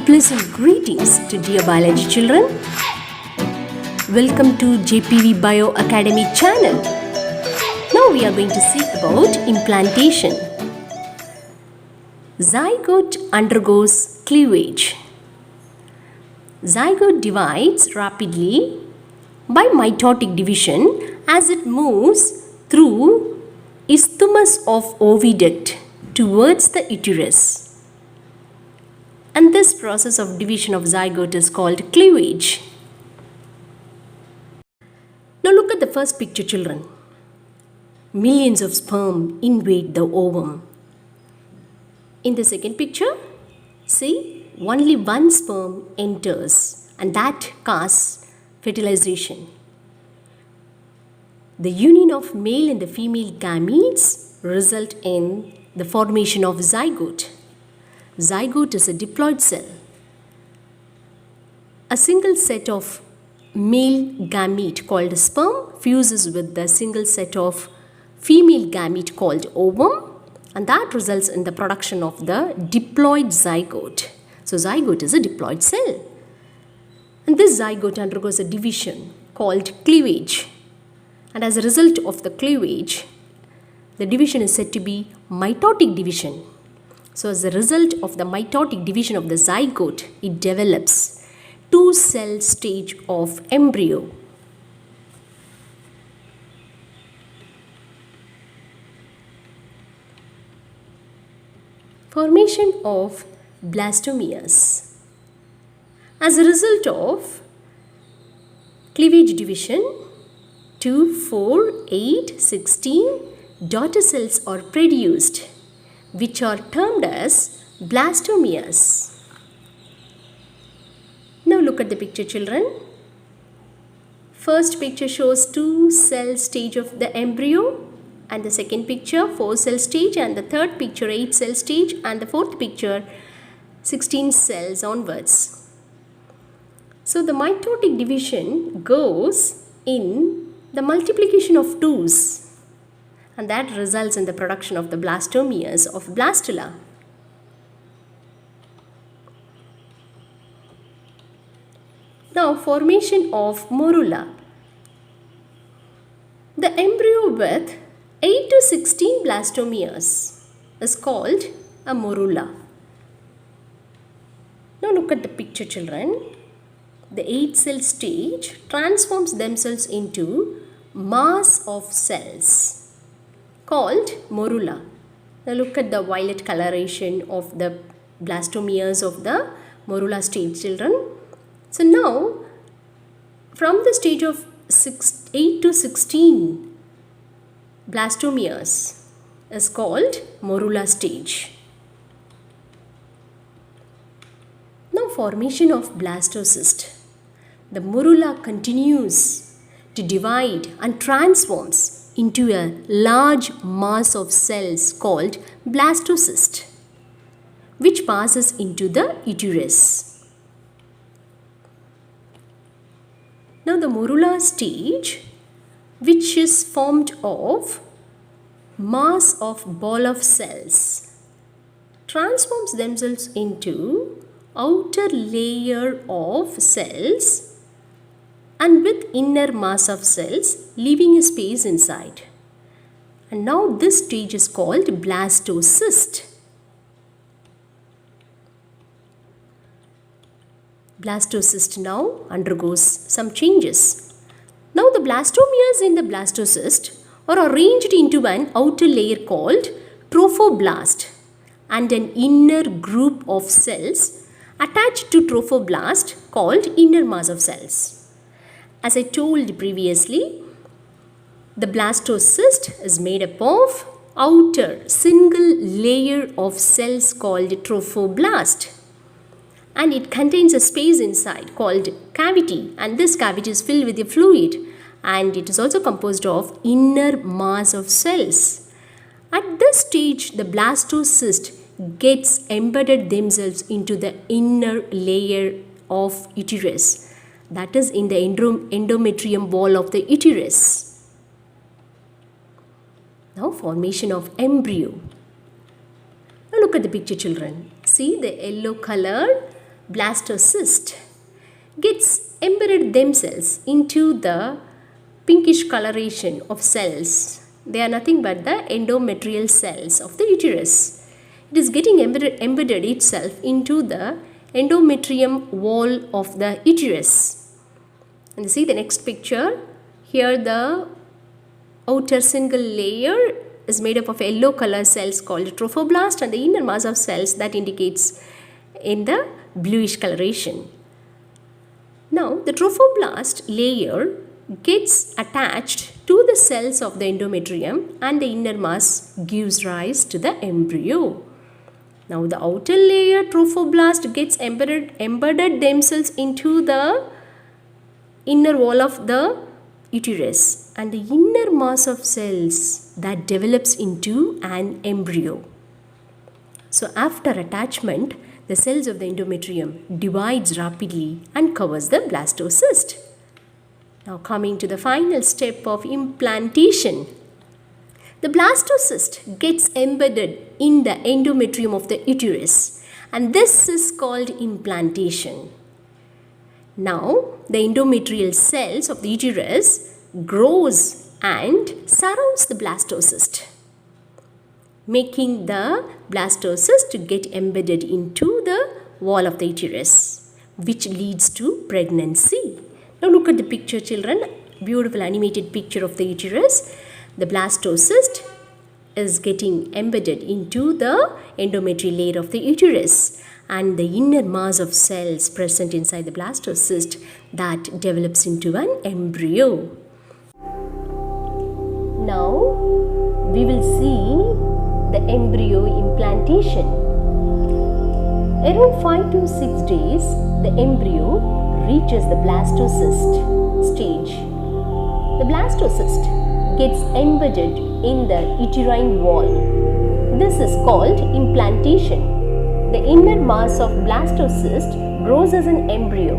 Pleasant greetings to dear biology children. Welcome to JPV Bio Academy channel. Now we are going to see about implantation. Zygote undergoes cleavage. Zygote divides rapidly by mitotic division as it moves through isthmus of oviduct towards the uterus. And this process of division of zygote is called cleavage. Now look at the first picture, children. Millions of sperm invade the ovum. In the second picture, see, only one sperm enters and that causes fertilization. The union of male and the female gametes result in the formation of zygote. Zygote is a diploid cell. A single set of male gamete called sperm fuses with the single set of female gamete called ovum, and that results in the production of the diploid zygote. So zygote is a diploid cell. And this zygote undergoes a division called cleavage. And as a result of the cleavage, the division is said to be mitotic division. So as a result of the mitotic division of the zygote, it develops two-cell stage of embryo. Formation of blastomeres. As a result of cleavage division, 2, 4, 8, 16 daughter cells are produced, which are termed as blastomeres. Now look at the picture, children. First picture shows two-cell stage of the embryo, and the second picture 4-cell stage, and the third picture 8-cell stage, and the fourth picture 16 cells onwards. So the mitotic division goes in the multiplication of twos, and that results in the production of the blastomeres of blastula. Now, formation of morula. The embryo with 8 to 16 blastomeres is called a morula. Now look at the picture, children. The 8-cell stage transforms themselves into mass of cells called morula. Now look at the violet coloration of the blastomeres of the morula stage, children. So now from the stage of 8 to 16 blastomeres is called morula stage. Now formation of blastocyst. The morula continues to divide and transforms into a large mass of cells called blastocyst, which passes into the uterus. Now the morula stage, which is formed of mass of ball of cells, transforms themselves into outer layer of cells and with inner mass of cells leaving a space inside. And now this stage is called blastocyst. Blastocyst now undergoes some changes. Now the blastomeres in the blastocyst are arranged into an outer layer called trophoblast and an inner group of cells attached to trophoblast called inner mass of cells. As I told previously, the blastocyst is made up of outer single layer of cells called trophoblast, and it contains a space inside called cavity, and this cavity is filled with a fluid, and it is also composed of inner mass of cells. At this stage, the blastocyst gets embedded themselves into the inner layer of uterus, that is in the endometrium wall of the uterus. Now formation of embryo. Now look at the picture, children. See the yellow color blastocyst gets embedded themselves into the pinkish coloration of cells. They are nothing but the endometrial cells of the uterus. It is getting embedded itself into the endometrium wall of the uterus. And you see the next picture. Here the outer single layer is made up of yellow color cells called trophoblast, and the inner mass of cells that indicates in the bluish coloration. Now the trophoblast layer gets attached to the cells of the endometrium, and the inner mass gives rise to the embryo. Now the outer layer trophoblast gets embedded themselves into the inner wall of the uterus, and the inner mass of cells that develops into an embryo. So after attachment, the cells of the endometrium divides rapidly and covers the blastocyst. Now coming to the final step of implantation. The blastocyst gets embedded in the endometrium of the uterus, and this is called implantation. Now the endometrial cells of the uterus grows and surrounds the blastocyst, making the blastocyst to get embedded into the wall of the uterus, which leads to pregnancy. Now look at the picture, children. Beautiful animated picture of the uterus. The blastocyst is getting embedded into the endometrial layer of the uterus, and the inner mass of cells present inside the blastocyst that develops into an embryo. Now we will see the embryo implantation. Around 5 to 6 days, the embryo reaches the blastocyst stage. The blastocyst gets embedded in the uterine wall. This is called implantation. The inner mass of blastocyst grows as an embryo.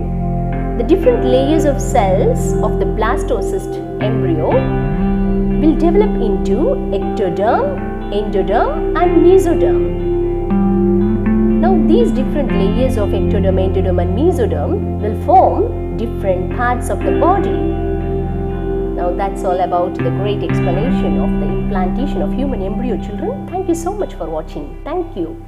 The different layers of cells of the blastocyst embryo will develop into ectoderm, endoderm and mesoderm. Now these different layers of ectoderm, endoderm and mesoderm will form different parts of the body. Now that's all about the great explanation of the implantation of human embryo, children. Thank you so much for watching. Thank you.